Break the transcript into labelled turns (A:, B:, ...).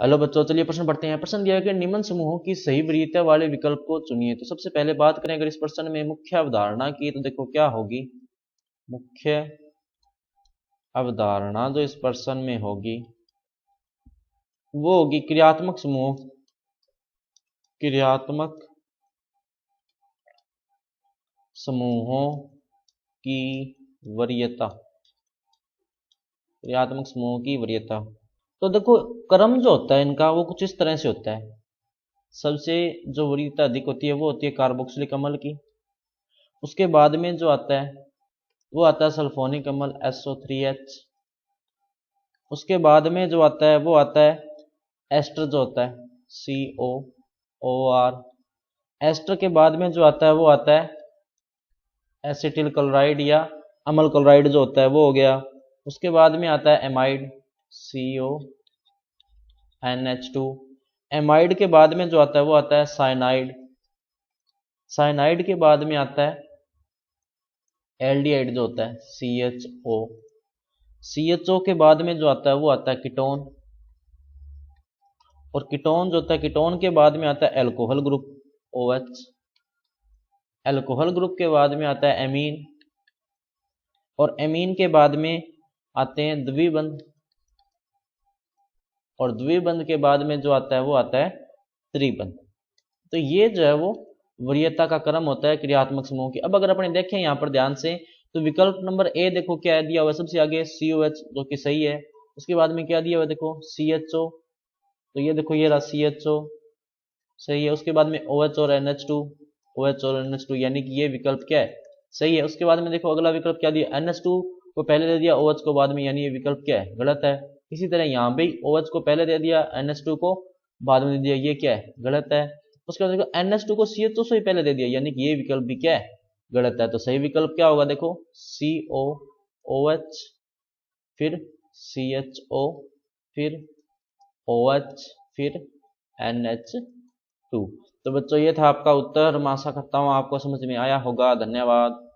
A: Hello बच्चों, चलिए प्रश्न पढ़ते हैं। प्रश्न दिया है कि निम्न समूहों की सही वरीयता वाले विकल्प को चुनिए। तो सबसे पहले बात करें अगर इस प्रश्न में मुख्य अवधारणा की, तो देखो क्या होगी मुख्य अवधारणा जो इस प्रश्न में होगी वो होगी क्रियात्मक समूहों की वरीयता। क्रियात्मक समूहों की वरीयता, तो देखो क्रम जो होता है इनका वो कुछ इस तरह से होता है। सबसे जो वरीयता अधिक होती है वो होती है कार्बोक्सिलिक अम्ल की। उसके बाद में जो आता है वो आता है सल्फोनिक अम्ल SO3H। उसके बाद में जो आता है वो आता है एस्टर जो होता है COOR। एस्टर के बाद में जो आता है वो आता है एसिटिल क्लोराइड या अम्ल क्लोराइड जो होता है वो हो गया। उसके बाद में आता है एमाइड CONH2। एमाइड के बाद में जो आता है वो आता है साइनाइड। साइनाइड के बाद में आता है एल्डिहाइड जो होता है CHO के बाद में जो आता है वो आता है कीटोन। और कीटोन जो होता है, कीटोन के बाद में आता है alcohol group OH। Alcohol group के बाद में आता है एमीन। और एमीन के बाद में आते हैं द्विबंध। और द्विबंध के बाद में जो आता है वो आता है त्रिबंध। तो ये जो है वो वरीयता का क्रम होता है क्रियात्मक समूह की। अब अगर अपने देखें यहाँ पर ध्यान से, तो विकल्प नंबर ए देखो क्या है दिया हुआ है सबसे आगे COH जो कि सही है। उसके बाद में क्या दिया हुआ है देखो CHO, तो ये देखो ये रहा CHO सही है। उसके बाद में OH और NH2 यानी कि ये विकल्प क्या है सही है। उसके बाद में देखो अगला विकल्प क्या दिया NH2 को पहले दे दिया OH को बाद में, यानी ये विकल्प क्या है गलत है। इसी तरह यहाँ भी OH को पहले दे दिया NH2 को बाद में दे दिया, ये क्या है गलत है। उसके बाद देखो NH2 को CHO से ही पहले दे दिया, यानी कि ये विकल्प भी क्या है गलत है। तो सही विकल्प क्या होगा देखो COOH फिर CHO फिर OH फिर NH2। तो बच्चों ये था आपका उत्तर। मैं आशा करता हूँ आपको समझ में आया होगा। धन्यवाद।